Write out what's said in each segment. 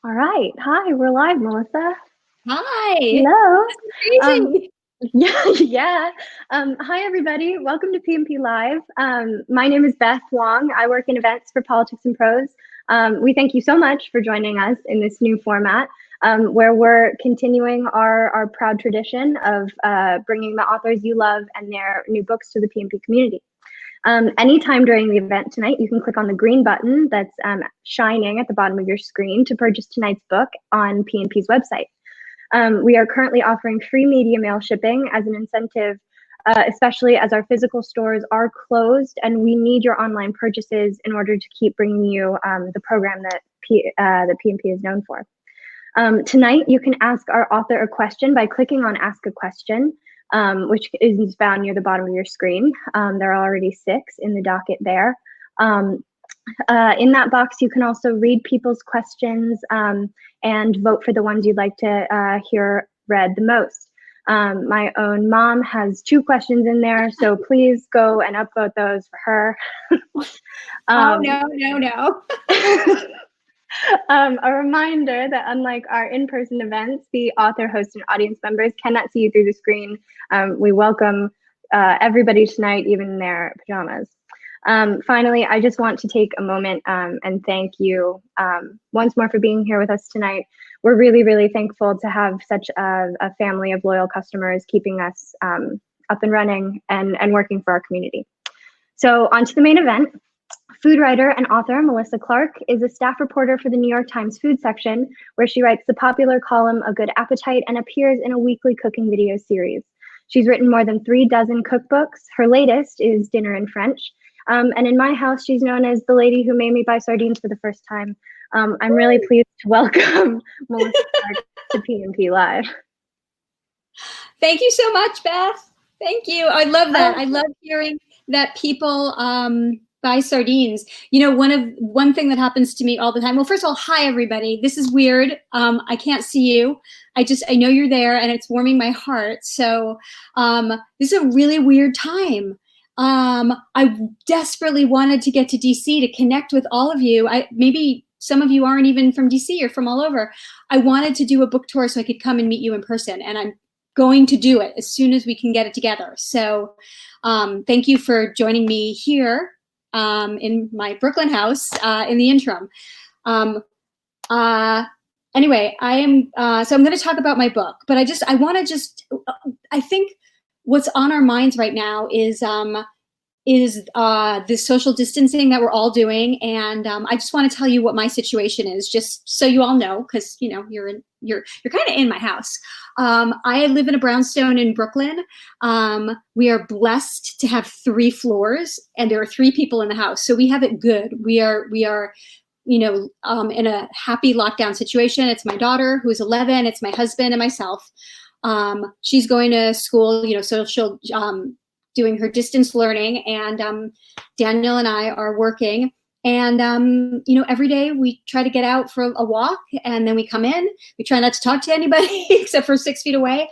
All right. Hi, we're live, Melissa. Hi. Hello. That's crazy. Yeah. Hi, everybody. Welcome to PMP Live. My name is Beth Wong. I work in events for Politics and Prose. We thank you so much for joining us in this new format, where we're continuing our proud tradition of bringing the authors you love and their new books to the PMP community. Anytime during the event tonight, you can click on the green button that's shining at the bottom of your screen to purchase tonight's book on PNP's website. We are currently offering free media mail shipping as an incentive, especially as our physical stores are closed and we need your online purchases in order to keep bringing you the program that the PNP is known for. Tonight, you can ask our author a question by clicking on Ask a Question, which is found near the bottom of your screen. There are already 6 in the docket there. In that box, you can also read people's questions and vote for the ones you'd like to hear read the most. My own mom has 2 questions in there, so please go and upvote those for her. Oh, no. A reminder that unlike our in-person events, the author, host, and audience members cannot see you through the screen. We welcome everybody tonight, even in their pajamas. Finally, I just want to take a moment and thank you once more for being here with us tonight. We're really, really thankful to have such a family of loyal customers keeping us up and running and working for our community. So on to the main event. Food writer and author Melissa Clark is a staff reporter for the New York Times food section, where she writes the popular column A Good Appetite and appears in a weekly cooking video series. She's written more than 3 dozen cookbooks. Her latest is Dinner in French. And in my house, she's known as the lady who made me buy sardines for the first time. I'm really pleased to welcome Melissa Clark to PMP Live. Thank you so much, Beth. Thank you. I love that. I love hearing that people buy sardines. You know, one thing that happens to me all the time. Well, first of all, hi everybody. This is weird. I can't see you. I know you're there, and it's warming my heart. So this is a really weird time. I desperately wanted to get to DC to connect with all of you. Maybe some of you aren't even from DC or from all over. I wanted to do a book tour so I could come and meet you in person, and I'm going to do it as soon as we can get it together. So thank you for joining me here in my Brooklyn house in the interim. Anyway, so I'm going to talk about my book, but I think what's on our minds right now is this social distancing that we're all doing, and I just want to tell you what my situation is, just so you all know, because you know you're kind of in my house. I live in a brownstone in Brooklyn. We are blessed to have 3 floors, and there are 3 people in the house, so we have it good. We are in a happy lockdown situation. It's my daughter who's 11. It's my husband and myself. She's going to school, so she'll doing her distance learning, and Daniel and I are working. And every day we try to get out for a walk, and then we come in. We try not to talk to anybody except for 6 feet away.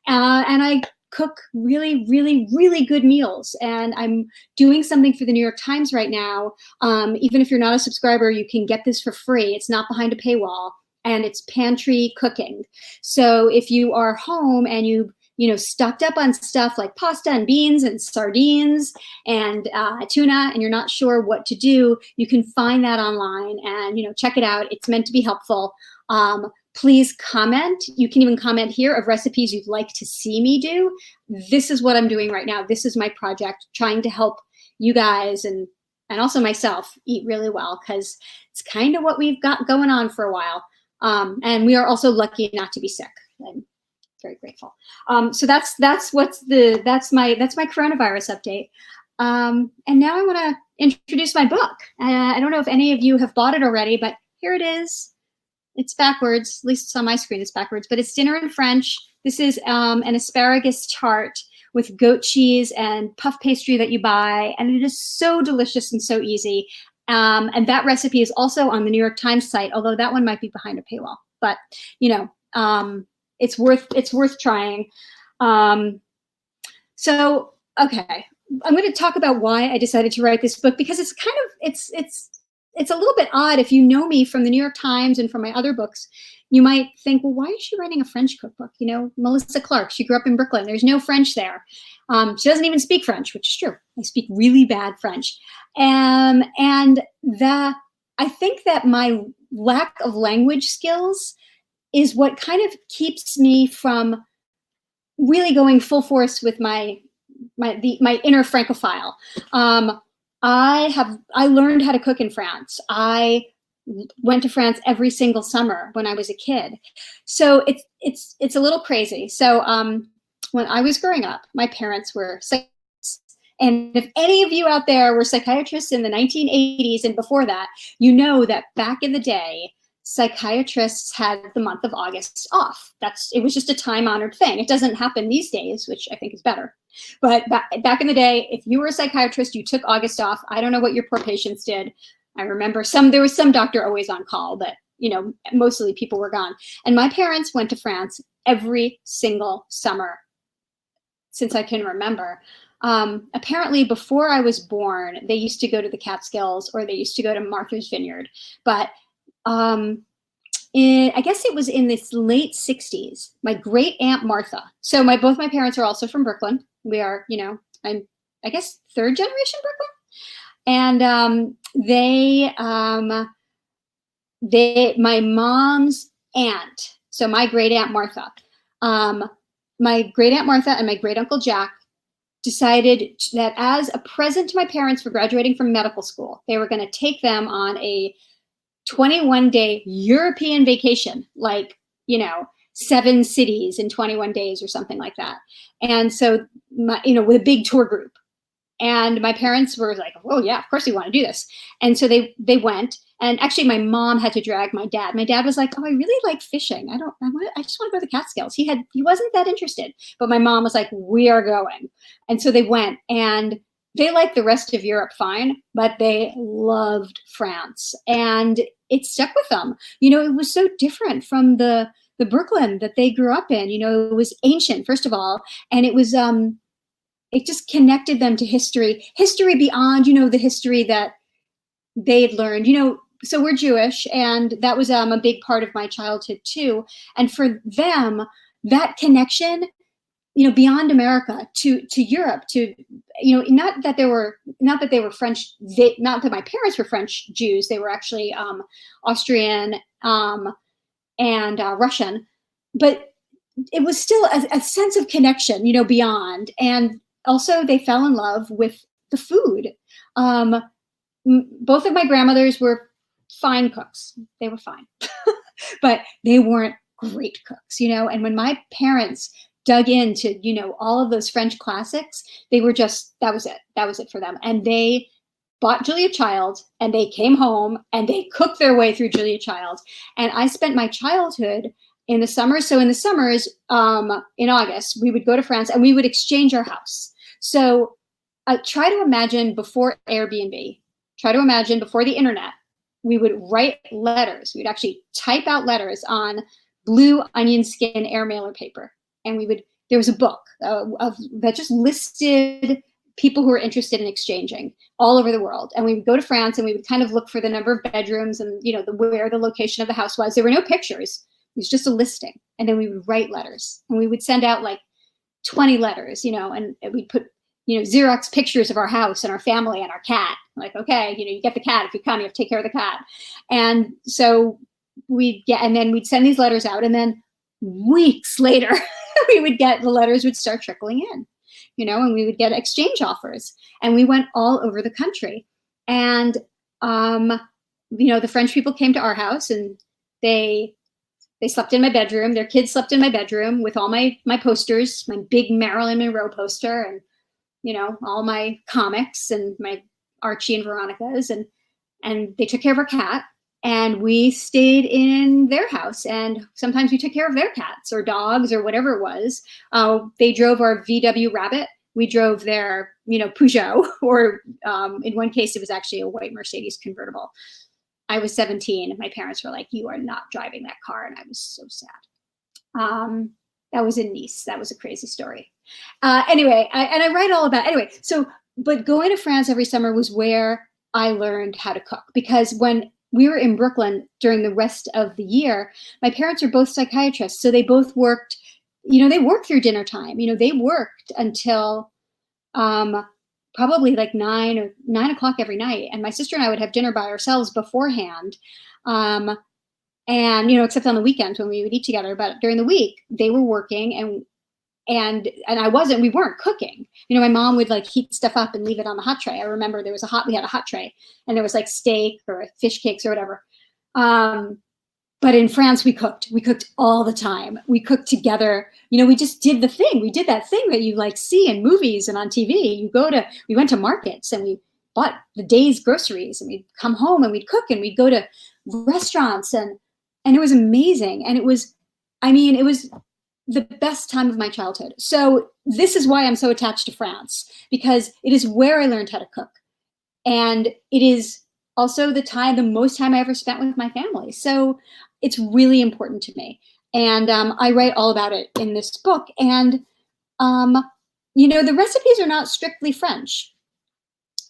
And I cook really, really, really good meals. And I'm doing something for the New York Times right now. Even if you're not a subscriber, you can get this for free. It's not behind a paywall. And it's pantry cooking. So if you are home and you stocked up on stuff like pasta and beans and sardines and tuna, and you're not sure what to do, you can find that online and check it out. It's meant to be helpful. Please comment. You can even comment here of recipes you'd like to see me do. This is what I'm doing right now. This is my project, trying to help you guys and also myself eat really well, because it's kind of what we've got going on for a while. And we are also lucky not to be sick. I'm very grateful. So that's my coronavirus update. And now I want to introduce my book. I don't know if any of you have bought it already, but here it is. It's backwards. At least it's on my screen. It's backwards, but it's Dinner in French. This is an asparagus tart with goat cheese and puff pastry that you buy, and it is so delicious and so easy. And that recipe is also on the New York Times site, although that one might be behind a paywall. But it's worth trying. So okay, I'm going to talk about why I decided to write this book, because it's it's a little bit odd. If you know me from the New York Times and from my other books, you might think, well, why is she writing a French cookbook? You know, Melissa Clark, she grew up in Brooklyn. There's no French there. She doesn't even speak French, which is true. I speak really bad French. And I think that my lack of language skills is what kind of keeps me from really going full force with my inner Francophile. I learned how to cook in France. I went to France every single summer when I was a kid. So it's a little crazy. So when I was growing up, my parents were psychiatrists. And if any of you out there were psychiatrists in the 1980s and before that, you know that back in the day, psychiatrists had the month of August off. It was just a time-honored thing. It doesn't happen these days, which I think is better. But back in the day, if you were a psychiatrist, you took August off. I don't know what your poor patients did. I remember there was some doctor always on call, but you know, mostly people were gone. And my parents went to France every single summer since I can remember. Apparently before I was born, they used to go to the Catskills or they used to go to Martha's Vineyard. But I guess it was in the late 60s, my great aunt Martha. So both my parents are also from Brooklyn. We are, you know, I guess third generation Brooklyn. And my mom's aunt, so my great aunt Martha, my great aunt Martha and my great uncle Jack decided that as a present to my parents for graduating from medical school, they were going to take them on a 21-day European vacation, like, you know, 7 cities in 21 days or something like that. And so, with a big tour group. And my parents were like, oh yeah, of course we want to do this. And so they went, and actually my mom had to drag my dad. My dad was like, oh, I really like fishing. I just want to go to the Catskills. He wasn't that interested, but my mom was like, we are going. And so they went, and they liked the rest of Europe fine, but they loved France, and it stuck with them. You know, it was so different from the Brooklyn that they grew up in. You know, it was ancient, first of all, and it was, it just connected them to history beyond, you know, the history that they'd learned, you know. So we're Jewish, and that was a big part of my childhood too. And for them, that connection, you know, beyond America to Europe, to, you know, not that they were French, not that my parents were French Jews, they were actually Austrian and Russian, but it was still a sense of connection, you know, beyond. And also they fell in love with the food. Both of my grandmothers were fine cooks. They were fine, but they weren't great cooks, you know. And when my parents dug into, you know, all of those French classics, they were just, that was it for them. And they bought Julia Child, and they came home and they cooked their way through Julia Child. And I spent my childhood in the summers. So in the summers, in August, we would go to France and we would exchange our house. So try to imagine before Airbnb, try to imagine before the internet, we would write letters. We'd actually type out letters on blue onion skin air mailer paper. And there was a book that just listed people who were interested in exchanging all over the world. And we would go to France and we would kind of look for the number of bedrooms and, you know, where the location of the house was. There were no pictures. It was just a listing. And then we would write letters, and we would send out like 20 letters, you know, and we'd put, you know, Xerox pictures of our house and our family and our cat. Like, okay, you know, you get the cat. If you come, you have to take care of the cat. And so and then we'd send these letters out, and then weeks later, the letters would start trickling in, you know, and we would get exchange offers, and we went all over the country. And, you know, the French people came to our house, and they slept in my bedroom. Their kids slept in my bedroom with all my posters, my big Marilyn Monroe poster, and, you know, all my comics and my Archie and Veronica's, and they took care of our cat. And we stayed in their house, and sometimes we took care of their cats or dogs or whatever it was. They drove our VW Rabbit. We drove their, you know, Peugeot, or in one case, it was actually a white Mercedes convertible. I was 17, and my parents were like, you are not driving that car. And I was so sad. That was in Nice. That was a crazy story. Anyway, I write all about, anyway. So, but going to France every summer was where I learned how to cook, because when we were in Brooklyn during the rest of the year, my parents are both psychiatrists. So they both worked, they worked through dinner time. They worked until probably like 9 o'clock every night. And my sister and I would have dinner by ourselves beforehand. And, except on the weekends when we would eat together. But during the week, they were working and we weren't cooking. My mom would like heat stuff up and leave it on the hot tray. I remember we had a hot tray, and there was like steak or fish cakes or whatever. But in France, we cooked all the time. We cooked together. We just did the thing. We did that thing that you like see in movies and on TV. We went to markets and we bought the day's groceries, and we'd come home and we'd cook, and we'd go to restaurants, and it was amazing. And it was the best time of my childhood. So this is why I'm so attached to France, because it is where I learned how to cook. And it is also the most time I ever spent with my family. So it's really important to me. And I write all about it in this book. And, the recipes are not strictly French.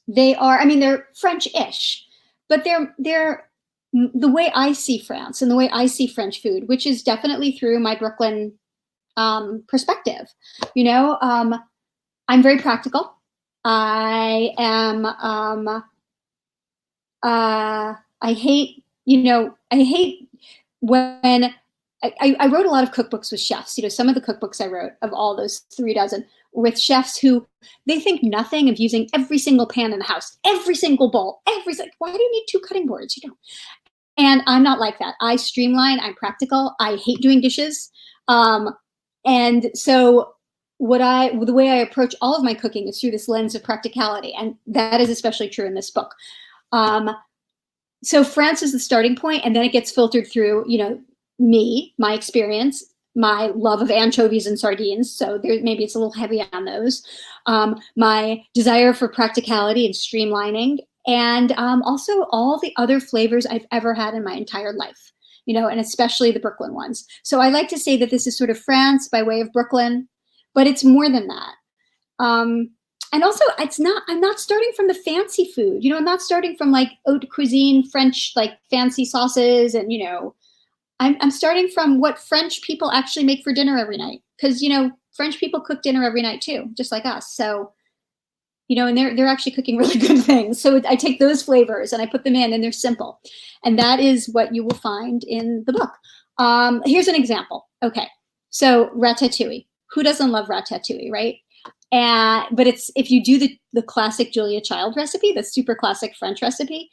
They're French-ish, but they're the way I see France and the way I see French food, which is definitely through my Brooklyn perspective. I'm very practical. I am, I hate when I wrote a lot of cookbooks with chefs. Some of the cookbooks I wrote, of all those 36, with chefs who they think nothing of using every single pan in the house, every single bowl, why do you need 2 cutting boards? And I'm not like that. I streamline, I'm practical. I hate doing dishes. And so the way I approach all of my cooking is through this lens of practicality. And that is especially true in this book. So France is the starting point, and then it gets filtered through, me, my experience, my love of anchovies and sardines. So maybe it's a little heavy on those. My desire for practicality and streamlining, and also all the other flavors I've ever had in my entire life, and especially the Brooklyn ones. So I like to say that this is sort of France by way of Brooklyn, but it's more than that. And also, I'm not starting from the fancy food. I'm not starting from like haute cuisine, French, like fancy sauces. And, I'm starting from what French people actually make for dinner every night. Because, French people cook dinner every night too, just like us. So, and they're actually cooking really good things. So I take those flavors and I put them in, and they're simple. And that is what you will find in the book. Here's an example. Okay. So ratatouille. Who doesn't love ratatouille, right? But if you do the classic Julia Child recipe, the super classic French recipe,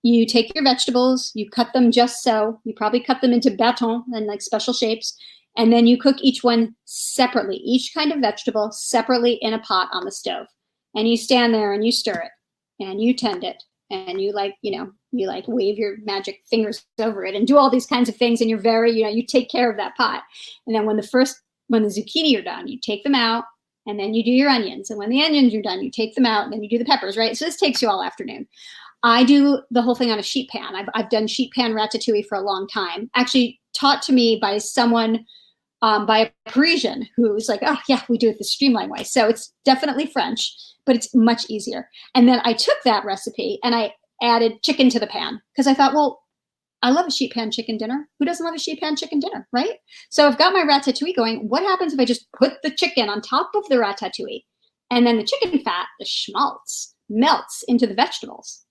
you take your vegetables, you cut them just so, you probably cut them into bâtons and like special shapes, and then you cook each one separately, each kind of vegetable separately in a pot on the stove. And you stand there and you stir it and you tend it, and you wave your magic fingers over it and do all these kinds of things, and you're very, you take care of that pot. And then when the zucchini are done, you take them out, and then you do your onions. And when the onions are done, you take them out, and then you do the peppers, right? So this takes you all afternoon. I do the whole thing on a sheet pan. I've done sheet pan ratatouille for a long time. Actually taught to me by someone, by a Parisian, who's like, oh yeah, we do it the streamline way. So it's definitely French, but it's much easier. And then I took that recipe and I added chicken to the pan, because I thought, well, I love a sheet pan chicken dinner. Who doesn't love a sheet pan chicken dinner, right? So I've got my ratatouille going. What happens if I just put the chicken on top of the ratatouille, and then the chicken fat, the schmaltz, melts into the vegetables,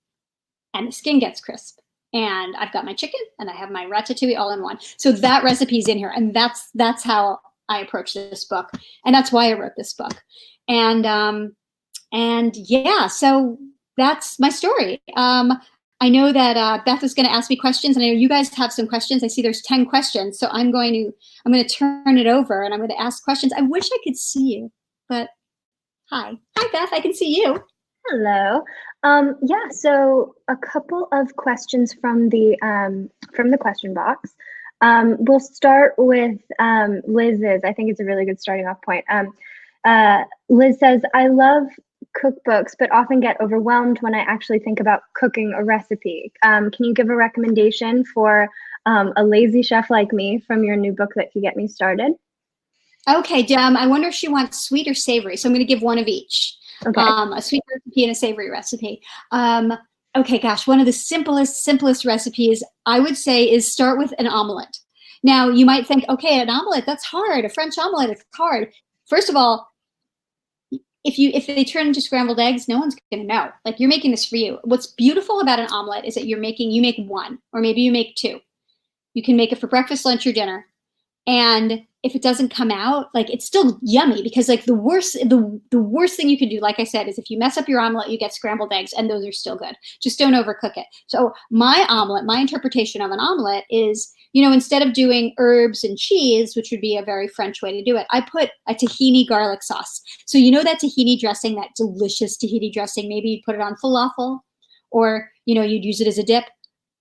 and the skin gets crisp, and I've got my chicken and I have my ratatouille all in one. So that recipe's in here, and that's how I approach this book, and that's why I wrote this book. And yeah, so that's my story. I know that Beth is going to ask me questions, and I know you guys have some questions. I see there's 10 questions, so I'm going to turn it over, and I'm going to ask questions. I wish I could see you, but hi, Beth, I can see you. Hello. Yeah, so a couple of questions from the question box. We'll start with Liz's. I think it's a really good starting off point. Liz says, I love cookbooks, but often get overwhelmed when I actually think about cooking a recipe. Can you give a recommendation for a lazy chef like me from your new book that could get me started? Okay, I wonder if she wants sweet or savory. So I'm going to give one of each. Okay. A sweet recipe and a savory recipe. Okay, gosh, one of the simplest recipes I would say is start with an omelet. Now, you might think, okay, an omelet, that's hard. A French omelet, it's hard. First of all, if they turn into scrambled eggs, no one's going to know. Like, you're making this for you. What's beautiful about an omelet is that you make one, or maybe you make two. You can make it for breakfast, lunch, or dinner. And if it doesn't come out, like, it's still yummy, because like the worst thing you can do, like I said, is if you mess up your omelet, you get scrambled eggs, and those are still good. Just don't overcook it. So my interpretation of an omelet is, instead of doing herbs and cheese, which would be a very French way to do it, I put a tahini garlic sauce. So that tahini dressing, that delicious tahini dressing, maybe you'd put it on falafel, or you'd use it as a dip.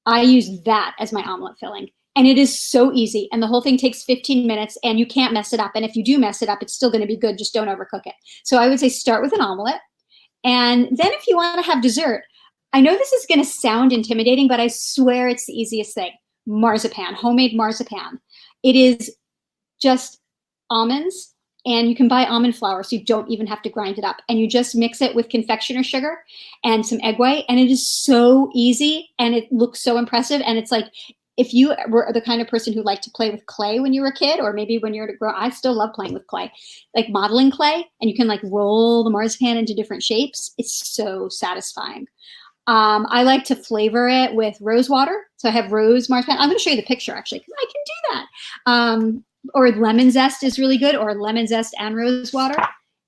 I use that as my omelet filling. And it is so easy. And the whole thing takes 15 minutes, and you can't mess it up. And if you do mess it up, it's still going to be good. Just don't overcook it. So I would say start with an omelet. And then if you want to have dessert, I know this is going to sound intimidating, but I swear it's the easiest thing. Marzipan, homemade marzipan. It is just almonds, and you can buy almond flour, so you don't even have to grind it up. And you just mix it with confectioner sugar and some egg white. And it is so easy, and it looks so impressive. And it's like, if you were the kind of person who liked to play with clay when you were a kid, or maybe when you're a grown, I still love playing with clay, like modeling clay, and you can like roll the marzipan into different shapes. It's so satisfying. I like to flavor it with rose water. So I have rose marzipan. I'm going to show you the picture, actually, because I can do that. Or lemon zest is really good, or lemon zest and rose water.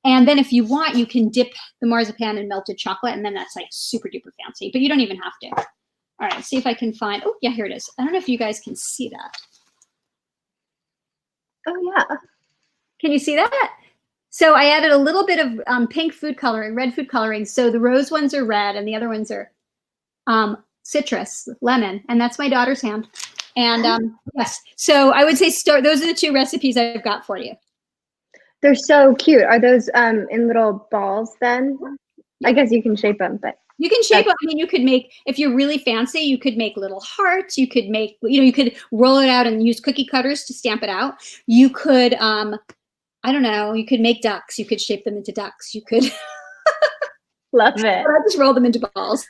And then if you want, you can dip the marzipan in melted chocolate, and then that's like super duper fancy, but you don't even have to. All right, see if I can find, oh yeah, here it is. I don't know if you guys can see that. Oh yeah. Can you see that? So I added a little bit of pink food coloring, red food coloring. So the rose ones are red, and the other ones are citrus, lemon, and that's my daughter's hand. And yes, so I would say those are the two recipes I've got for you. They're so cute. Are those in little balls then? I guess you can shape them, but. You can shape them. I mean, you could make, if you're really fancy, you could make little hearts. You could make, you could roll it out and use cookie cutters to stamp it out. You could, I don't know, you could make ducks. You could shape them into ducks. You could. Love it. I just roll them into balls.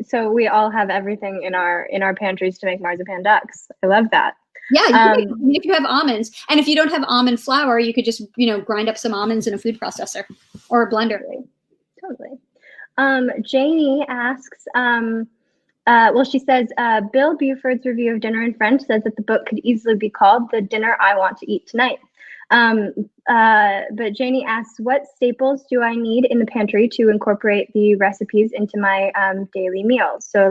So we all have everything in our pantries to make marzipan ducks. I love that. Yeah, if you have almonds, and if you don't have almond flour, you could just, grind up some almonds in a food processor or a blender. Totally. Janie asks, she says, Bill Buford's review of Dinner in French says that the book could easily be called The Dinner I Want to Eat Tonight. But Janie asks, what staples do I need in the pantry to incorporate the recipes into my daily meals? So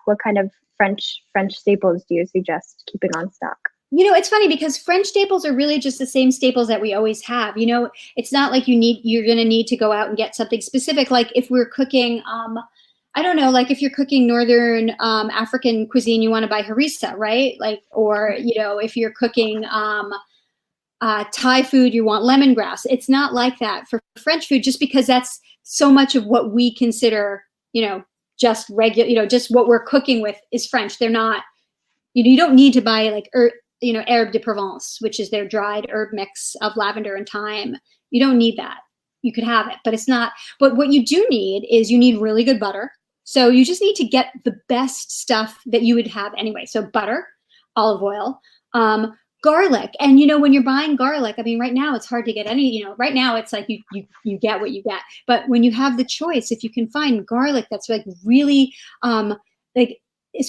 what kind of French staples do you suggest keeping on stock? It's funny because French staples are really just the same staples that we always have. It's not like you're going to need to go out and get something specific. Like if we're cooking, I don't know, like if you're cooking Northern African cuisine, you want to buy harissa, right? Like, or, if you're cooking Thai food, you want lemongrass. It's not like that for French food, just because that's so much of what we consider, just regular, just what we're cooking with is French. They're not, you don't need to buy like, herbe de Provence, which is their dried herb mix of lavender and thyme. You don't need that. You could have it, but it's not. But what you do need is you need really good butter. So you just need to get the best stuff that you would have anyway. So butter, olive oil, garlic. And, when you're buying garlic, I mean, right now it's hard to get any, right now it's like you get what you get. But when you have the choice, if you can find garlic that's like really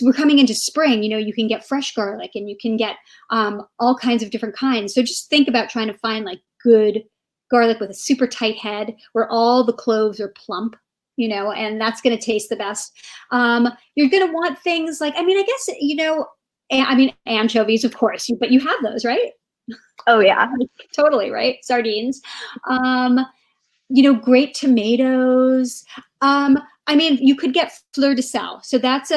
we're coming into spring, you can get fresh garlic, and you can get all kinds of different kinds. So just think about trying to find like good garlic with a super tight head where all the cloves are plump, and that's going to taste the best. You're going to want things like, anchovies, of course, but you have those, right? Oh yeah. Totally, right? Sardines. Great tomatoes. You could get fleur de sel. So that's,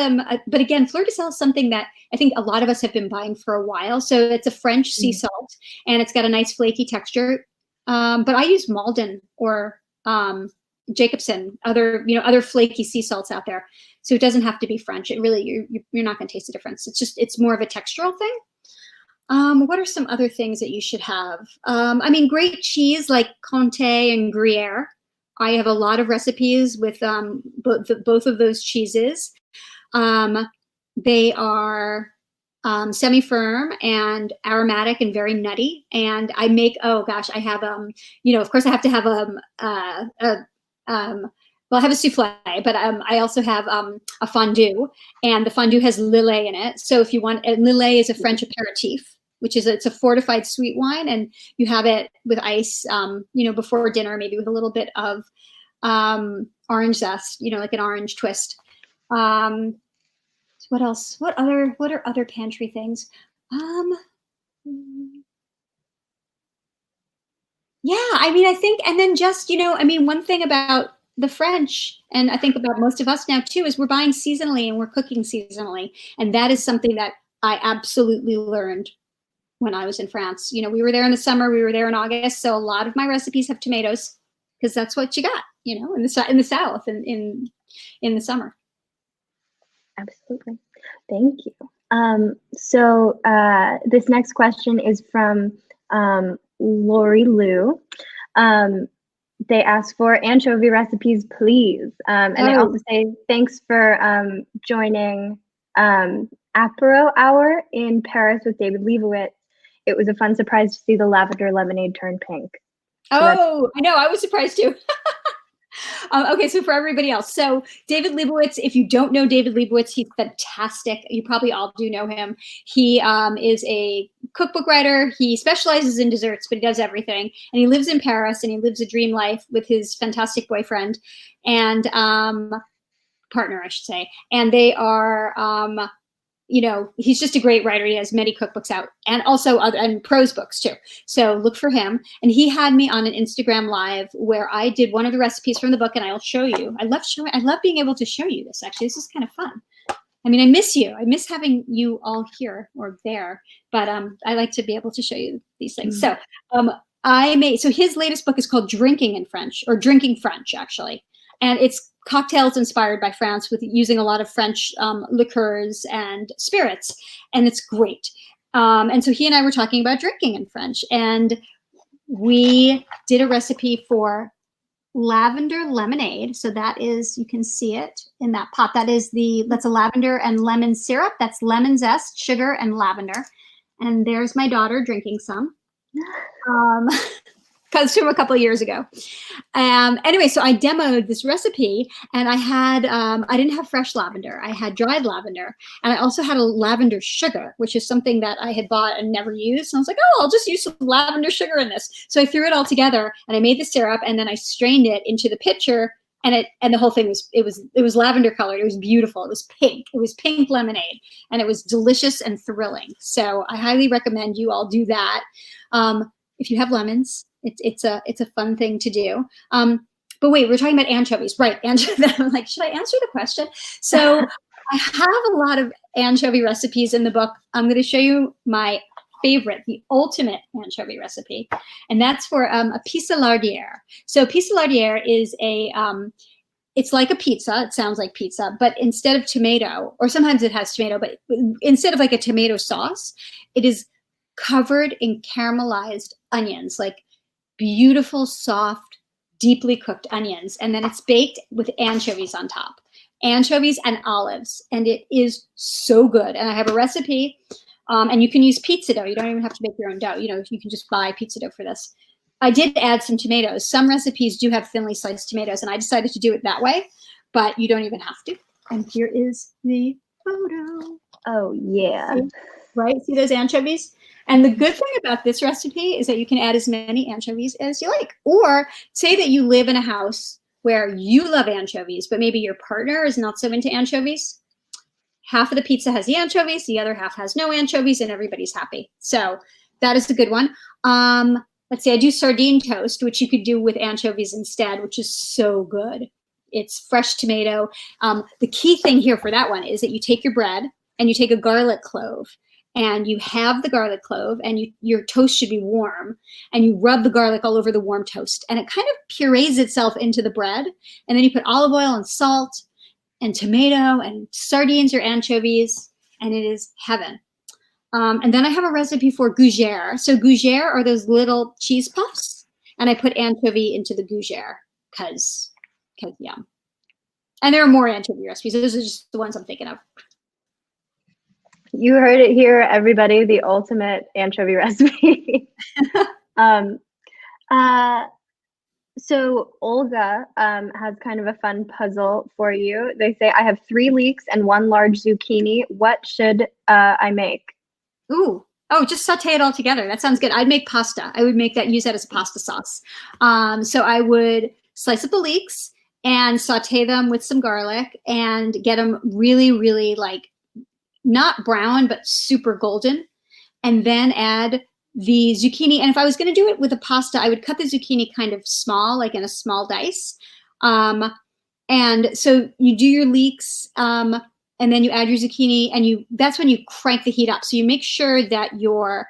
but again, fleur de sel is something that I think a lot of us have been buying for a while. So it's a French sea salt, and it's got a nice flaky texture. But I use Malden or Jacobson, other flaky sea salts out there. So it doesn't have to be French. It really, you're not going to taste the difference. It's more of a textural thing. What are some other things that you should have? Great cheese like Comté and Gruyere I have a lot of recipes with both of those cheeses. They are semi-firm and aromatic and very nutty. And I make, oh gosh, I have, of course I have to have well, I have a souffle, but I also have a fondue, and the fondue has lillet in it. So if you want, and lillet is a French aperitif, which is it's a fortified sweet wine, and you have it with ice, before dinner, maybe with a little bit of orange zest, like an orange twist. What else? What are other pantry things? Yeah, I think, and then just, one thing about the French, and I think about most of us now too, is we're buying seasonally and we're cooking seasonally. And that is something that I absolutely learned when I was in France. We were there in the summer, we were there in August. So a lot of my recipes have tomatoes because that's what you got, in the South and in the summer. Absolutely. Thank you. So this next question is from Lori Lou. They ask for anchovy recipes, please. And they also say, thanks for joining Apéro Hour in Paris with David Leibowitz. It was a fun surprise to see the lavender lemonade turn pink. So I know. I was surprised too. Okay, so for everybody else, so David Leibowitz, if you don't know David Leibowitz, he's fantastic. You probably all do know him. He is a cookbook writer. He specializes in desserts, but he does everything. And he lives in Paris, and he lives a dream life with his fantastic boyfriend and partner, I should say. And they are, he's just a great writer. He has many cookbooks out, and also and prose books too. So look for him. And he had me on an Instagram live where I did one of the recipes from the book, and I'll show you. I love being able to show you this. Actually, this is kind of fun. I miss you. I miss having you all here or there, but I like to be able to show you these things. Mm-hmm. So his latest book is called Drinking in French, or Drinking French, actually. And it's cocktails inspired by France with using a lot of French liqueurs and spirits. And it's great. And so he and I were talking about drinking in French. And we did a recipe for lavender lemonade. So that is, you can see it in that pot. That's a lavender and lemon syrup. That's lemon zest, sugar, and lavender. And there's my daughter drinking some. Comes from a couple of years ago. Anyway, so I demoed this recipe, and I had, I didn't have fresh lavender. I had dried lavender, and I also had a lavender sugar, which is something that I had bought and never used. And I was like, I'll just use some lavender sugar in this. So I threw it all together, and I made the syrup, and then I strained it into the pitcher, and the whole thing was lavender colored. It was beautiful. It was pink. It was pink lemonade, and it was delicious and thrilling. So I highly recommend you all do that. If you have lemons, it's a fun thing to do. But wait, we're talking about anchovies, right? I'm like, should I answer the question? So I have a lot of anchovy recipes in the book. I'm going to show you my favorite, the ultimate anchovy recipe, and that's for a pissaladière. So pissaladière is it's like a pizza. It sounds like pizza, but instead of tomato, or sometimes it has tomato, but instead of like a tomato sauce, it is covered in caramelized onions, like beautiful, soft, deeply cooked onions. And then it's baked with anchovies on top, anchovies and olives. And it is so good. And I have a recipe, and you can use pizza dough. You don't even have to make your own dough. You can just buy pizza dough for this. I did add some tomatoes. Some recipes do have thinly sliced tomatoes, and I decided to do it that way, but you don't even have to. And here is the photo. Oh, yeah. Right? See those anchovies? And the good thing about this recipe is that you can add as many anchovies as you like. Or say that you live in a house where you love anchovies, but maybe your partner is not so into anchovies. Half of the pizza has the anchovies, the other half has no anchovies, and everybody's happy. So that is a good one. Let's see, I do sardine toast, which you could do with anchovies instead, which is so good. It's fresh tomato. The key thing here for that one is that you take your bread and you take a garlic clove, and you have the garlic clove, and your toast should be warm, and you rub the garlic all over the warm toast, and it kind of purees itself into the bread. And then you put olive oil and salt and tomato and sardines or anchovies, and it is heaven. And then I have a recipe for gougère. So gougère are those little cheese puffs, and I put anchovy into the gougère. because yeah. And there are more anchovy recipes. Those are just the ones I'm thinking of. You heard it here, everybody, the ultimate anchovy recipe. So Olga has kind of a fun puzzle for you. They say, I have 3 leeks and 1 large zucchini. What should I make? Ooh. Oh, just saute it all together. That sounds good. I'd make pasta. I would use that as a pasta sauce. So I would slice up the leeks and saute them with some garlic and get them really, really like not brown, but super golden. And then add the zucchini. And if I was going to do it with a pasta, I would cut the zucchini kind of small, like in a small dice. And so you do your leeks, and then you add your zucchini, and that's when you crank the heat up. So you make sure that your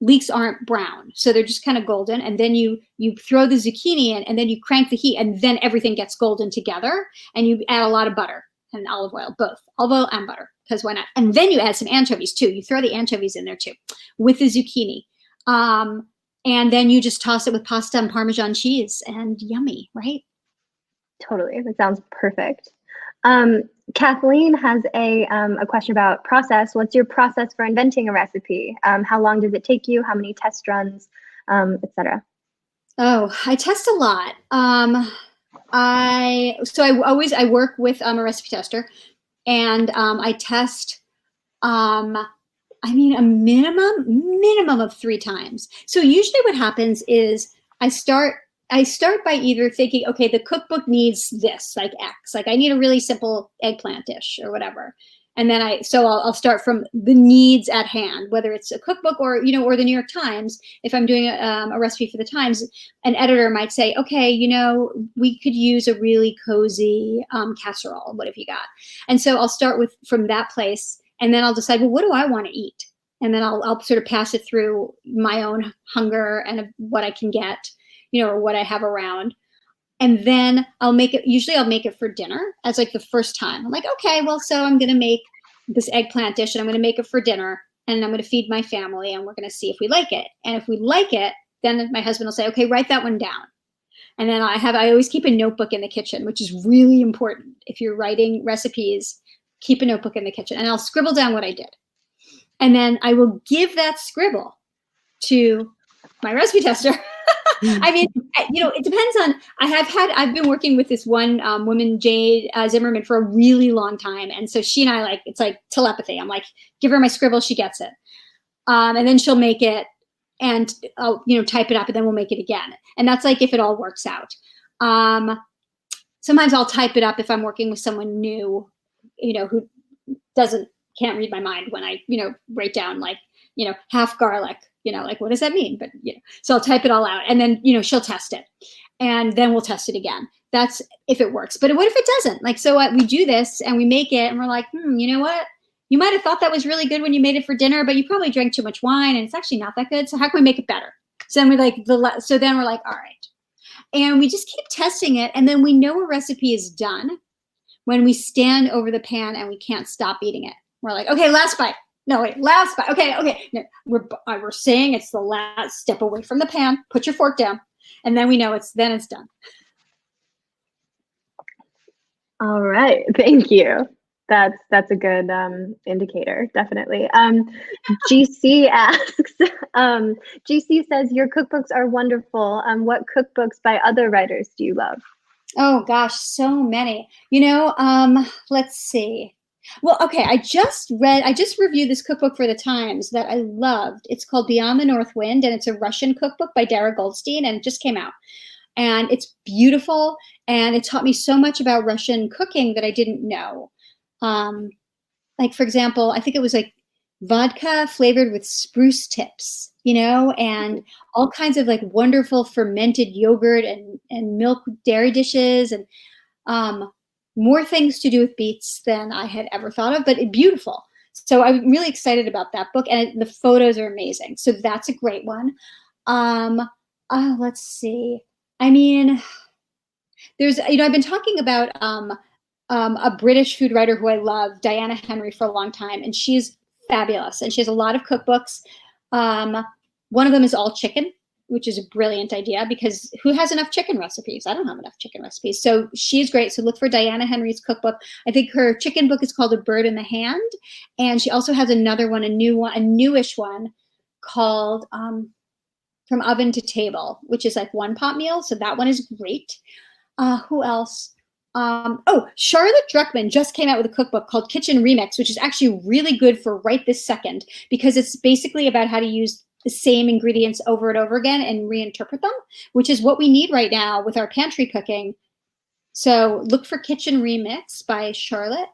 leeks aren't brown. So they're just kind of golden. And then you throw the zucchini in, and then you crank the heat, and then everything gets golden together. And you add a lot of butter and olive oil, both olive oil and butter, because why not? And then you add some anchovies too. You throw the anchovies in there too with the zucchini. And then you just toss it with pasta and Parmesan cheese, and yummy, right? Totally. That sounds perfect. Kathleen has a question about process. What's your process for inventing a recipe? How long does it take you? How many test runs, etc.? Oh, I test a lot. I work with a recipe tester, and I test a minimum of 3 times. So usually what happens is I start by either thinking, okay, the cookbook needs this, like X, like I need a really simple eggplant dish or whatever. And then I'll start from the needs at hand, whether it's a cookbook or, or the New York Times. If I'm doing a recipe for the Times, an editor might say, okay, we could use a really cozy casserole. What have you got? And so I'll start from that place, and then I'll decide, well, what do I want to eat? And then I'll sort of pass it through my own hunger and what I can get, or what I have around. And then I'll make it for dinner as like the first time. I'm like, okay, well, so I'm going to make this eggplant dish, and I'm going to make it for dinner, and I'm going to feed my family, and we're going to see if we like it. And if we like it, then my husband will say, okay, write that one down. And then I always keep a notebook in the kitchen, which is really important. If you're writing recipes, keep a notebook in the kitchen, and I'll scribble down what I did. And then I will give that scribble to my recipe tester. I mean, it depends on, I've been working with this one woman, Jade Zimmerman, for a really long time. And so she and I, it's like telepathy. I'm like, give her my scribble, she gets it. And then she'll make it and, type it up, and then we'll make it again. And that's like if it all works out. Sometimes I'll type it up if I'm working with someone new, who can't read my mind when I, write down half garlic, what does that mean? But, so I'll type it all out, and then, she'll test it, and then we'll test it again. That's if it works. But what if it doesn't? So we do this and we make it, and we're like, you know what? You might have thought that was really good when you made it for dinner, but you probably drank too much wine, and it's actually not that good. So how can we make it better? So then we're like, all right. And we just keep testing it. And then we know a recipe is done when we stand over the pan and we can't stop eating it. We're like, okay, last bite. No, wait, last bite. Okay. No, we're saying it's the last step away from the pan. Put your fork down. And then we know it's done. All right. Thank you. That's a good indicator, definitely. GC asks, GC says, your cookbooks are wonderful. What cookbooks by other writers do you love? Oh gosh, so many. Let's see. Well, okay, I just reviewed this cookbook for the Times that I loved. It's called Beyond the North Wind, and it's a Russian cookbook by Dara Goldstein, and it just came out. And it's beautiful, and it taught me so much about Russian cooking that I didn't know. For example, I think it was like vodka flavored with spruce tips, and all kinds of like wonderful fermented yogurt and milk dairy dishes, and more things to do with beets than I had ever thought of, but beautiful. So I'm really excited about that book, and the photos are amazing. So that's a great one. Let's see. I mean, there's, I've been talking about a British food writer who I love, Diana Henry, for a long time, and she's fabulous. And she has a lot of cookbooks. One of them is all chicken, which is a brilliant idea because who has enough chicken recipes? I don't have enough chicken recipes. So she's great. So look for Diana Henry's cookbook. I think her chicken book is called A Bird in the Hand. And she also has another one, a newish one called From Oven to Table, which is like one pot meal. So that one is great. Who else? Charlotte Druckmann just came out with a cookbook called Kitchen Remix, which is actually really good for right this second because it's basically about how to use the same ingredients over and over again and reinterpret them, which is what we need right now with our pantry cooking. So look for Kitchen Remix by Charlotte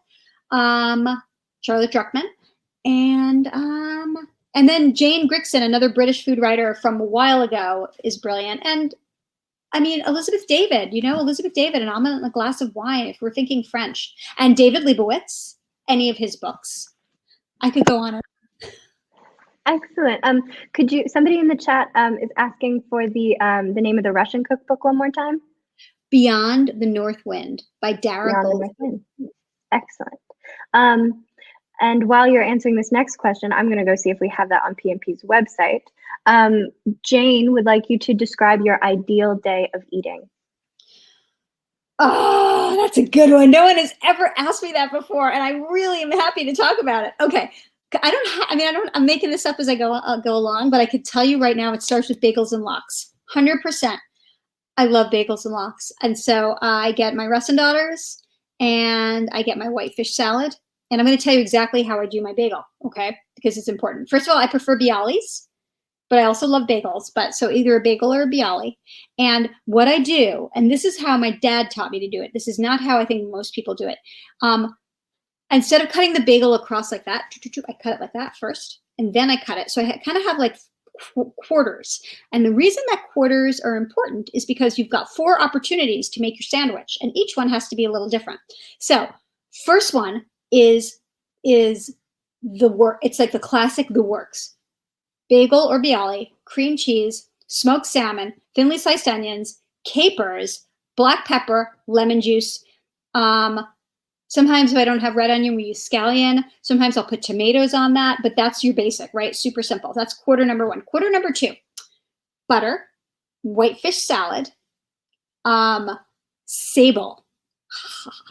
Druckmann. And then Jane Grixon, another British food writer from a while ago, is brilliant. And I mean, Elizabeth David, An Omelette and a Glass of Wine, if we're thinking French. And David Leibowitz, any of his books. I could go on. Excellent. Somebody in the chat is asking for the name of the Russian cookbook one more time? Beyond the North Wind by Dara Goldman. Excellent. And while you're answering this next question, I'm going to go see if we have that on PMP's website. Jane would like you to describe your ideal day of eating. Oh, that's a good one. No one has ever asked me that before, and I really am happy to talk about it. Okay. I'm making this up as I go along, but I could tell you right now it starts with bagels and lox. 100%. I love bagels and lox. And so I get my Russin Daughters and I get my white fish salad. And I'm going to tell you exactly how I do my bagel, okay? Because it's important. First of all, I prefer bialys, but I also love bagels. So either a bagel or a bialy. And what I do, and this is how my dad taught me to do it. This is not how I think most people do it. Instead of cutting the bagel across like that, I cut it like that first, and then I cut it. So I kind of have like quarters. And the reason that quarters are important is because you've got 4 opportunities to make your sandwich, and each one has to be a little different. So first one is the work. It's like the classic, the works. Bagel or bialy, cream cheese, smoked salmon, thinly sliced onions, capers, black pepper, lemon juice. Sometimes if I don't have red onion, we use scallion. Sometimes I'll put tomatoes on that, but that's your basic, right? Super simple. That's quarter number 1. Quarter number 2, butter, white fish salad, sable.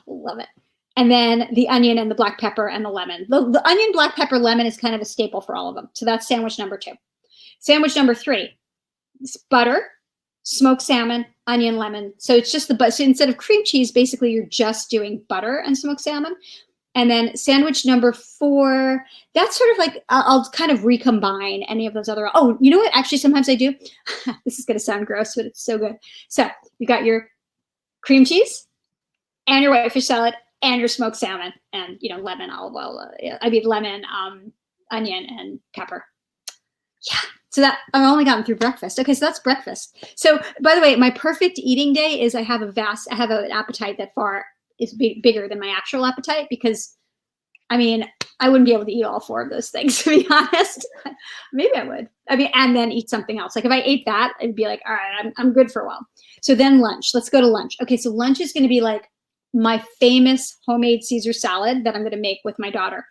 Love it. And then the onion and the black pepper and the lemon. The onion, black pepper, lemon is kind of a staple for all of them. So that's sandwich number 2. Sandwich number 3 is butter, smoked salmon, onion, lemon. So it's just so instead of cream cheese, basically you're just doing butter and smoked salmon. And then sandwich number 4, that's sort of like, I'll kind of recombine any of those other, oh, you know what? Actually, sometimes I do. This is going to sound gross, but it's so good. So you got your cream cheese and your white fish salad and your smoked salmon and, lemon, olive oil, lemon, onion, and pepper. Yeah. So that I've only gotten through breakfast. Okay, so that's breakfast. So by the way, my perfect eating day is I have an appetite that far is bigger than my actual appetite because, I wouldn't be able to eat all 4 of those things, to be honest. Maybe I would. And then eat something else. Like if I ate that, it'd be like, all right, I'm good for a while. So then lunch. Let's go to lunch. Okay, so lunch is going to be like my famous homemade Caesar salad that I'm going to make with my daughter.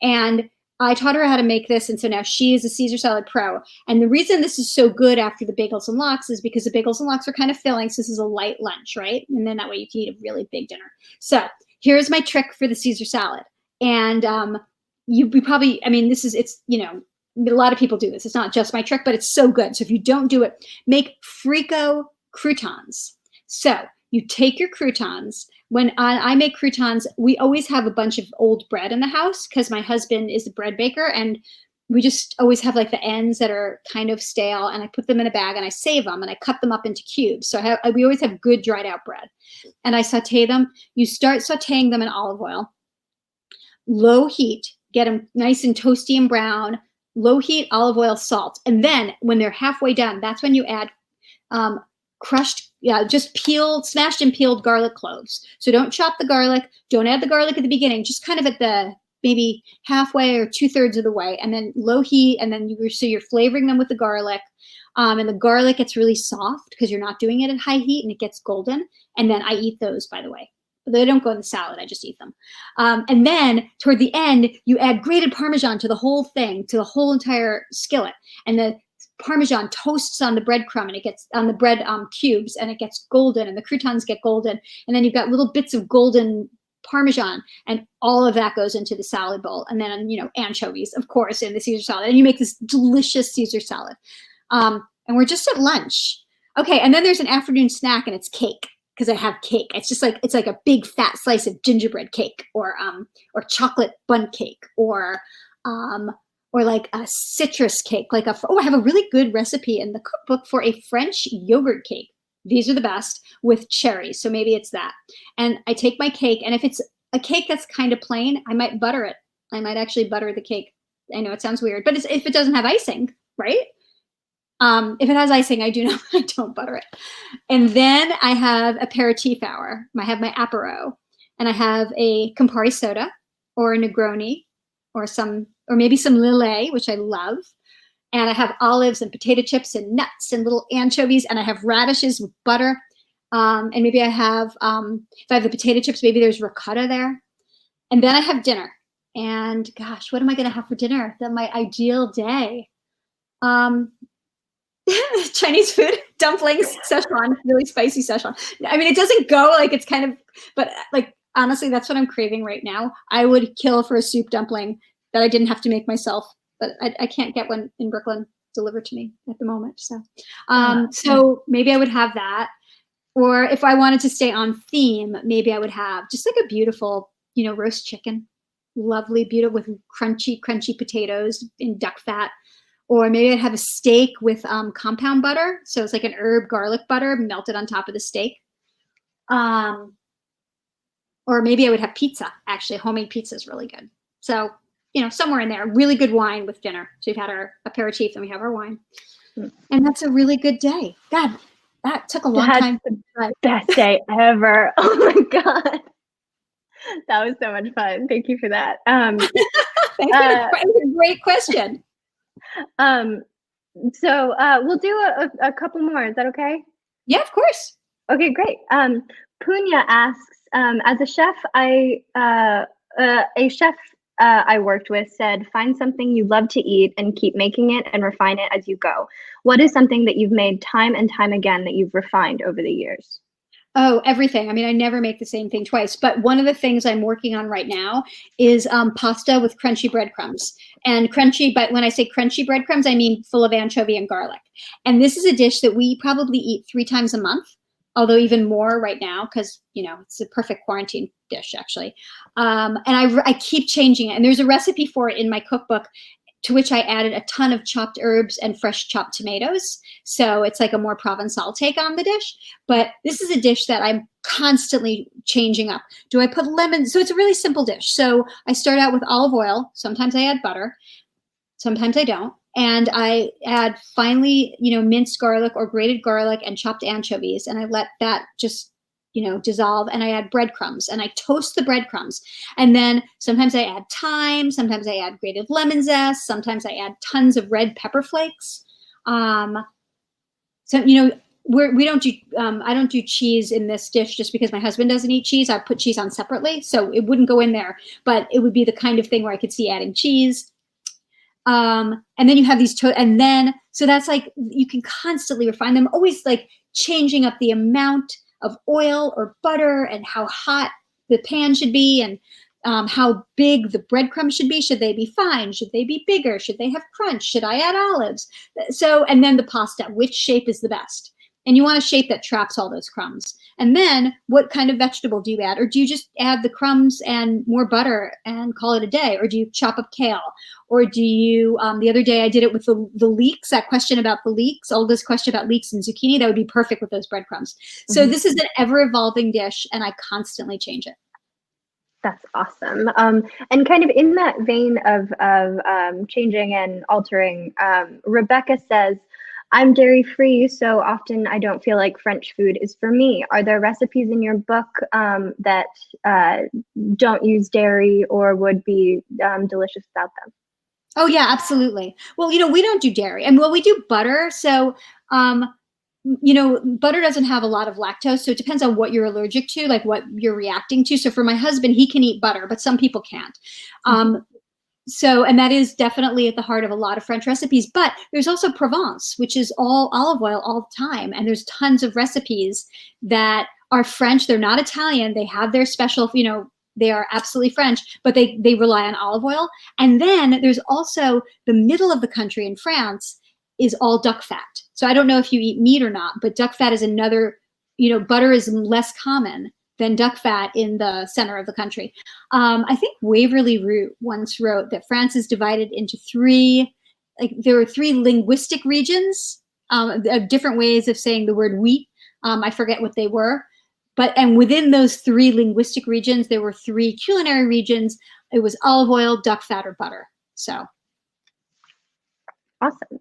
And I taught her how to make this, and so now she is a Caesar salad pro. And the reason this is so good after the bagels and lox is because the bagels and lox are kind of filling, so this is a light lunch, right? And then that way you can eat a really big dinner. So here's my trick for the Caesar salad. And a lot of people do this. It's not just my trick, but it's so good. So if you don't do it, make Frico croutons. So you take your croutons. When I make croutons, we always have a bunch of old bread in the house because my husband is a bread baker, and we just always have like the ends that are kind of stale, and I put them in a bag and I save them and I cut them up into cubes. So we always have good dried out bread, and I saute them. You start sauteing them in olive oil, low heat, get them nice and toasty and brown, low heat, olive oil, salt. And then when they're halfway done, that's when you add smashed and peeled garlic cloves. So don't chop the garlic. Don't add the garlic at the beginning, just kind of at the maybe halfway or 2/3 of the way, and then low heat. And then you're flavoring them with the garlic. And the garlic gets really soft because you're not doing it at high heat, and it gets golden. And then I eat those, by the way. They don't go in the salad. I just eat them. And then toward the end, you add grated Parmesan to the whole thing, to the whole entire skillet. And the Parmesan toasts on the breadcrumb and it gets on the bread cubes and it gets golden, and the croutons get golden. And then you've got little bits of golden Parmesan, and all of that goes into the salad bowl. And then, anchovies, of course, in the Caesar salad. And you make this delicious Caesar salad. And we're just at lunch. Okay. And then there's an afternoon snack, and it's cake, because I have cake. It's like a big fat slice of gingerbread cake, or chocolate bundt cake, or like a citrus cake. I have a really good recipe in the cookbook for a French yogurt cake. These are the best, with cherries. So maybe it's that. And I take my cake, and if it's a cake that's kind of plain, I might butter it. I might actually butter the cake. I know it sounds weird, but if it doesn't have icing, right? If it has icing, I don't butter it. And then I have aperitif hour. I have my apéro, and I have a Campari soda, or a Negroni, or maybe some Lillet, which I love. And I have olives and potato chips and nuts and little anchovies, and I have radishes with butter. And maybe I have, if I have the potato chips, maybe there's ricotta there. And then I have dinner. And gosh, what am I going to have for dinner? That's my ideal day. Chinese food, dumplings, Szechuan, really spicy Szechuan. I mean, it doesn't go it's kind of, but honestly, that's what I'm craving right now. I would kill for a soup dumpling that I didn't have to make myself. But I can't get one in Brooklyn delivered to me at the moment. So, so maybe I would have that. Or if I wanted to stay on theme, maybe I would have just a beautiful, roast chicken, lovely, beautiful, with crunchy potatoes in duck fat. Or maybe I'd have a steak with compound butter. So it's like an herb garlic butter melted on top of the steak. Or maybe I would have pizza. Actually, homemade pizza is really good. So, somewhere in there, really good wine with dinner. So we've had our aperitif, and we have our wine. And that's a really good day. God, that took a long time. The best day ever. Oh my God. That was so much fun. Thank you for that. Thank you. It was a great question. So we'll do a couple more. Is that okay? Yeah, of course. Okay, great. Punya asks, as a chef, I worked with said, find something you love to eat and keep making it and refine it as you go. What is something that you've made time and time again that you've refined over the years? Oh, everything. I mean, I never make the same thing twice, but one of the things I'm working on right now is pasta with crunchy breadcrumbs. And crunchy, but when I say crunchy breadcrumbs, I mean full of anchovy and garlic. And this is a dish that we probably eat 3 times a month, although even more right now, because, it's a perfect quarantine dish, actually. And I keep changing it. And there's a recipe for it in my cookbook, to which I added a ton of chopped herbs and fresh chopped tomatoes. So it's like a more Provençal take on the dish. But this is a dish that I'm constantly changing up. Do I put lemon? So it's a really simple dish. So I start out with olive oil. Sometimes I add butter. Sometimes I don't. And I add finely, minced garlic or grated garlic and chopped anchovies. And I let that just, dissolve. And I add breadcrumbs, and I toast the breadcrumbs. And then sometimes I add thyme. Sometimes I add grated lemon zest. Sometimes I add tons of red pepper flakes. So, we don't do, I don't do cheese in this dish just because my husband doesn't eat cheese. I put cheese on separately, so it wouldn't go in there, but it would be the kind of thing where I could see adding cheese. And then you have these, and then, so that's you can constantly refine them, always changing up the amount of oil or butter and how hot the pan should be, and how big the breadcrumbs should be. Should they be fine? Should they be bigger? Should they have crunch? Should I add olives? So, and then the pasta, which shape is the best? And you want a shape that traps all those crumbs. And then what kind of vegetable do you add? Or do you just add the crumbs and more butter and call it a day? Or do you chop up kale? Or do you, the other day I did it with the leeks, that question about the leeks, all this question about leeks and zucchini, that would be perfect with those breadcrumbs. So this is an ever evolving dish, and I constantly change it. That's awesome. And kind of in that vein of changing and altering, Rebecca says, I'm dairy-free, so often I don't feel like French food is for me. Are there recipes in your book that don't use dairy or would be delicious without them? Oh, yeah, absolutely. Well, we don't do dairy. And we do butter. So, butter doesn't have a lot of lactose. So it depends on what you're allergic to, like what you're reacting to. So for my husband, he can eat butter, but some people can't. So, and that is definitely at the heart of a lot of French recipes, but there's also Provence, which is all olive oil all the time. And there's tons of recipes that are French. They're not Italian. They have their special, they are absolutely French, but they rely on olive oil. And then there's also the middle of the country in France is all duck fat. So I don't know if you eat meat or not, but duck fat is another, butter is less common than duck fat in the center of the country. I think Waverly Root once wrote that France is divided into there are three linguistic regions, different ways of saying the word wheat. I forget what they were. And within those three linguistic regions, there were three culinary regions. It was olive oil, duck fat, or butter. So. Awesome.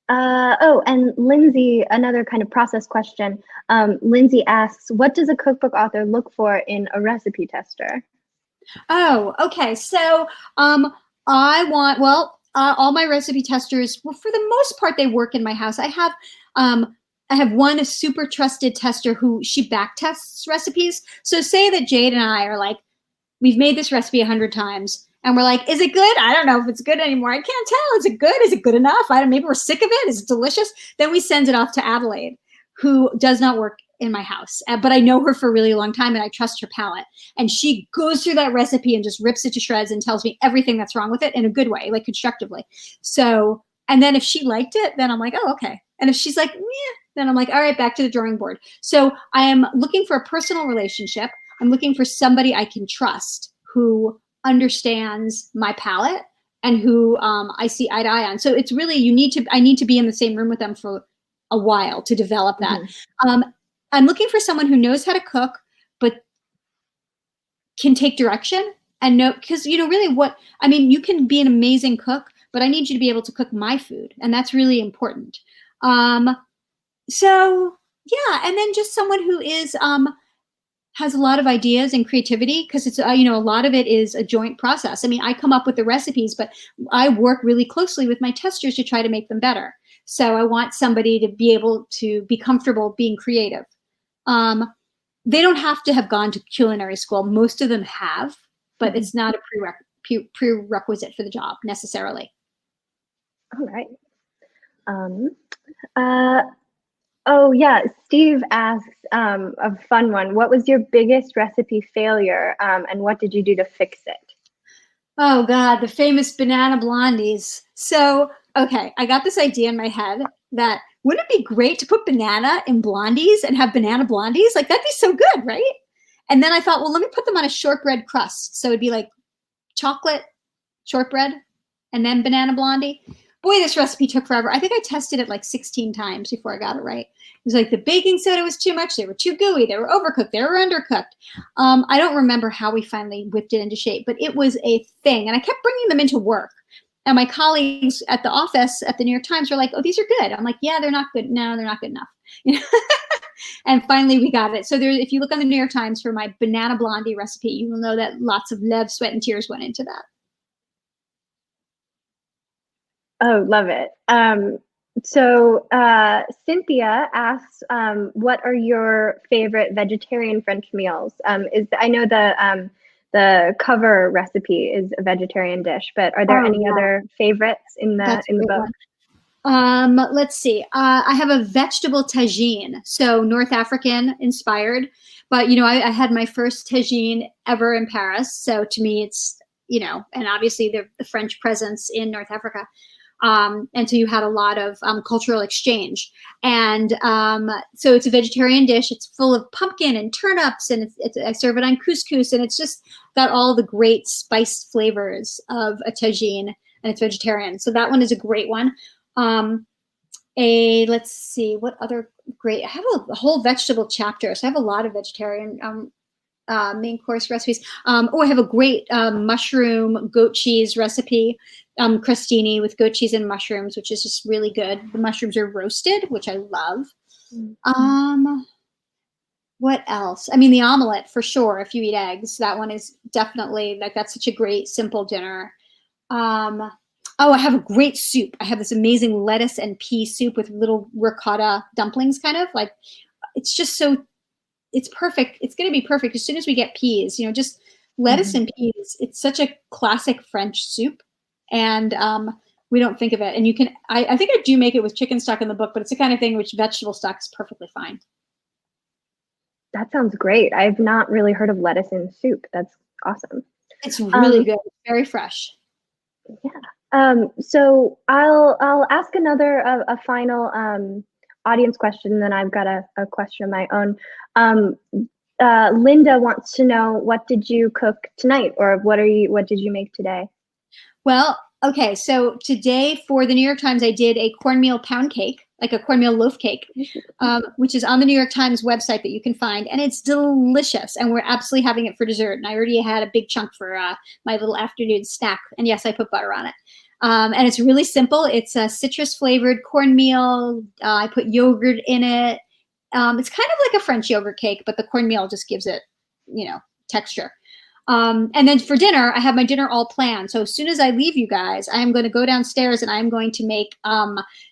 And Lindsay, another kind of process question. Lindsay asks, what does a cookbook author look for in a recipe tester? Oh, okay. So all my recipe testers, well, for the most part, they work in my house. I have one super trusted tester who she back tests recipes. So say that Jade and I are like, we've made this recipe 100 times. And we're like, is it good? I don't know if it's good anymore. I can't tell. Is it good? Is it good enough? Maybe we're sick of it. Is it delicious? Then we send it off to Adelaide, who does not work in my house. But I know her for a really long time and I trust her palate. And she goes through that recipe and just rips it to shreds and tells me everything that's wrong with it in a good way, like constructively. So, and then if she liked it, then I'm like, oh, okay. And if she's like, yeah, then I'm like, all right, back to the drawing board. So I am looking for a personal relationship. I'm looking for somebody I can trust who understands my palate and who I see eye to eye on. So it's really, I need to be in the same room with them for a while to develop that. Mm-hmm. I'm looking for someone who knows how to cook, but can take direction and know, because, really you can be an amazing cook, but I need you to be able to cook my food. And that's really important. So yeah. And then just someone who is, has a lot of ideas and creativity, because it's, a lot of it is a joint process. I come up with the recipes, but I work really closely with my testers to try to make them better. So I want somebody to be able to be comfortable being creative. They don't have to have gone to culinary school. Most of them have, but it's not a prerequisite for the job necessarily. All right. Oh yeah, Steve asks a fun one. What was your biggest recipe failure, and what did you do to fix it? Oh God, the famous banana blondies. So, okay, I got this idea in my head that wouldn't it be great to put banana in blondies and have banana blondies? Like that'd be so good, right? And then I thought, well, let me put them on a shortbread crust. So it'd be like chocolate shortbread and then banana blondie. Boy, this recipe took forever. I think I tested it like 16 times before I got it right. It was like the baking soda was too much. They were too gooey. They were overcooked. They were undercooked. I don't remember how we finally whipped it into shape, but it was a thing. And I kept bringing them into work. And my colleagues at the office at the New York Times were like, oh, these are good. I'm like, yeah, they're not good. No, they're not good enough. And finally we got it. So if you look on the New York Times for my banana blondie recipe, you will know that lots of love, sweat, and tears went into that. Oh, love it. So Cynthia asks, what are your favorite vegetarian French meals? I know the cover recipe is a vegetarian dish, but are there any other favorites in the book? Let's see. I have a vegetable tagine, so North African inspired. But I had my first tagine ever in Paris, so to me it's and obviously the French presence in North Africa. And so you had a lot of cultural exchange. And so it's a vegetarian dish. It's full of pumpkin and turnips, and I serve it on couscous, and it's just got all the great spiced flavors of a tagine, and it's vegetarian. So that one is a great one. Let's see, what other great, I have a whole vegetable chapter. So I have a lot of vegetarian main course recipes. I have a great mushroom goat cheese recipe, crostini with goat cheese and mushrooms, which is just really good. The mushrooms are roasted, which I love. What else? The omelette for sure. If you eat eggs, that one is definitely that's such a great simple dinner. I have a great soup. I have this amazing lettuce and pea soup with little ricotta dumplings, kind of it's just so. It's perfect. It's going to be perfect as soon as we get peas. Just lettuce and peas. It's such a classic French soup, and we don't think of it. And you can, I think I do make it with chicken stock in the book, but it's the kind of thing which vegetable stock is perfectly fine. That sounds great. I've not really heard of lettuce in soup. That's awesome. It's really good. Very fresh. Yeah. So I'll ask another a final audience question, then I've got a question of my own. Linda wants to know, what did you cook tonight, or what did you make today? Well, okay, so today for the New York Times, I did a cornmeal pound cake, like a cornmeal loaf cake, which is on the New York Times website that you can find, and it's delicious, and we're absolutely having it for dessert, and I already had a big chunk for my little afternoon snack, and yes, I put butter on it. And it's really simple. It's a citrus-flavored cornmeal. I put yogurt in it. It's kind of like a French yogurt cake, but the cornmeal just gives it, texture. And then for dinner, I have my dinner all planned. So as soon as I leave you guys, I am going to go downstairs and I'm going to make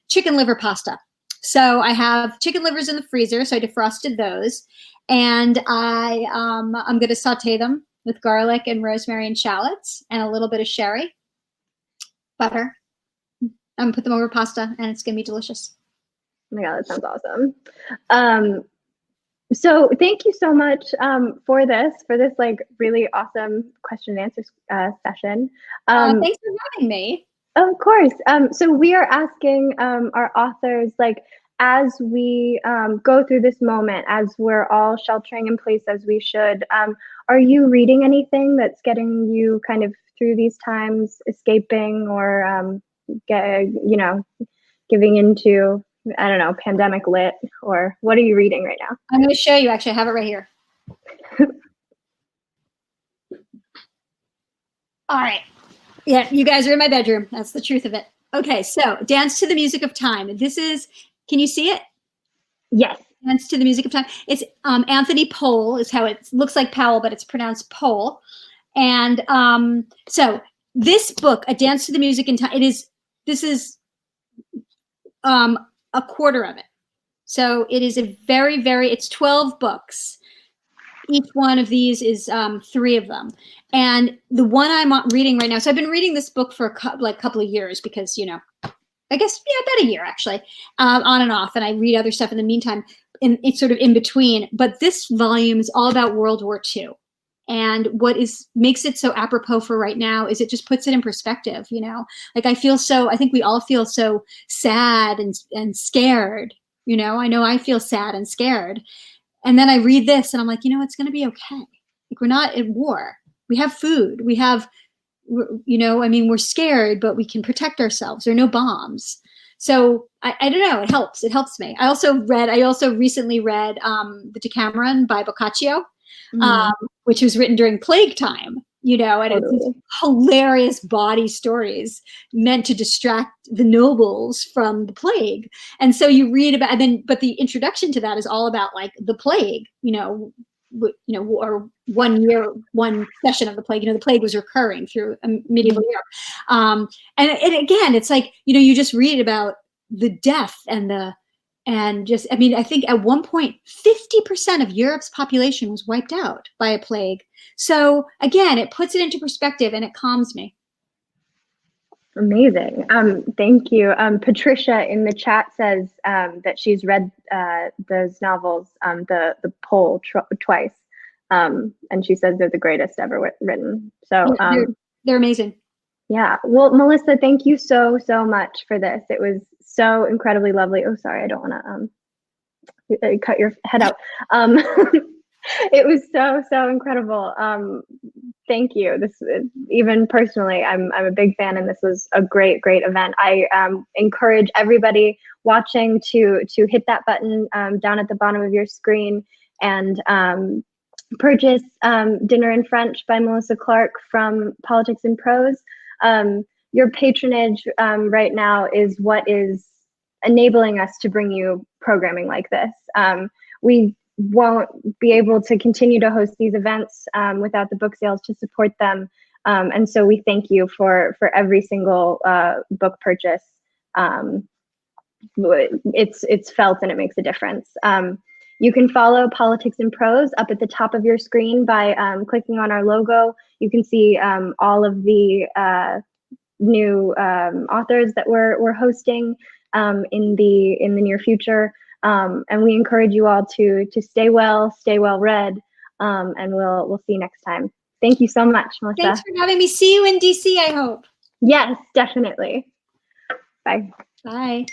chicken liver pasta. So I have chicken livers in the freezer, so I defrosted those. And I'm going to saute them with garlic and rosemary and shallots and a little bit of sherry, butter. I'm going to put them over pasta, and it's going to be delicious. Oh my God, that sounds awesome. So thank you so much for this like really awesome question and answer session. Thanks for having me. Of course. So we are asking our authors, like, as we go through this moment, as we're all sheltering in place as we should, are you reading anything that's getting you kind of through these times, escaping, or giving into, I don't know, pandemic lit, or what are you reading right now? I'm going to show you, actually. I have it right here. All right. Yeah, you guys are in my bedroom. That's the truth of it. Okay, so Dance to the Music of Time. This is, can you see it? Yes. Dance to the Music of Time. It's Anthony Powell is how it looks, like Powell, but it's pronounced Powell. And so this book, A Dance to the Music in Time, this is a quarter of it. So it is a very, it's 12 books. Each one of these is 3 of them. And the one I'm reading right now, so I've been reading this book for a couple of years because, I guess, about a year actually, on and off. And I read other stuff in the meantime, it's sort of in between. But this volume is all about World War II. And what makes it so apropos for right now is it just puts it in perspective, Like I think we all feel so sad and scared, I know I feel sad and scared. And then I read this and I'm like, it's going to be okay. Like, we're not at war. We have food. We have, we're scared, but we can protect ourselves. There are no bombs. So I don't know. It helps. It helps me. I also recently read the Decameron by Boccaccio. Which was written during plague time, and it's hilarious body stories meant to distract the nobles from the plague. And so you read about, but the introduction to that is all about like the plague, or 1 year, one session of the plague. The plague was recurring through medieval Europe. And again, it's like, you just read about the death I think at one point, 50% of Europe's population was wiped out by a plague. So again, it puts it into perspective and it calms me. Amazing. Thank you. Patricia in the chat says that she's read those novels, the Pole twice. And she says they're the greatest ever written. So they're amazing. Yeah. Well, Melissa, thank you so much for this. It was so incredibly lovely. Oh, sorry, I don't want to cut your head out. It was so incredible. Thank you. This, even personally, I'm a big fan, and this was a great event. I encourage everybody watching to hit that button down at the bottom of your screen and purchase Dinner in French by Melissa Clark from Politics and Prose. Your patronage right now is what is enabling us to bring you programming like this. We won't be able to continue to host these events without the book sales to support them. And so we thank you for every single book purchase. It's felt and it makes a difference. You can follow Politics and Prose up at the top of your screen by clicking on our logo. You can see all of the new authors that we're hosting in the near future. And we encourage you all to stay well read, and we'll see you next time. Thank you so much, Melissa. Thanks for having me. See you in DC, I hope. Yes, definitely. Bye. Bye.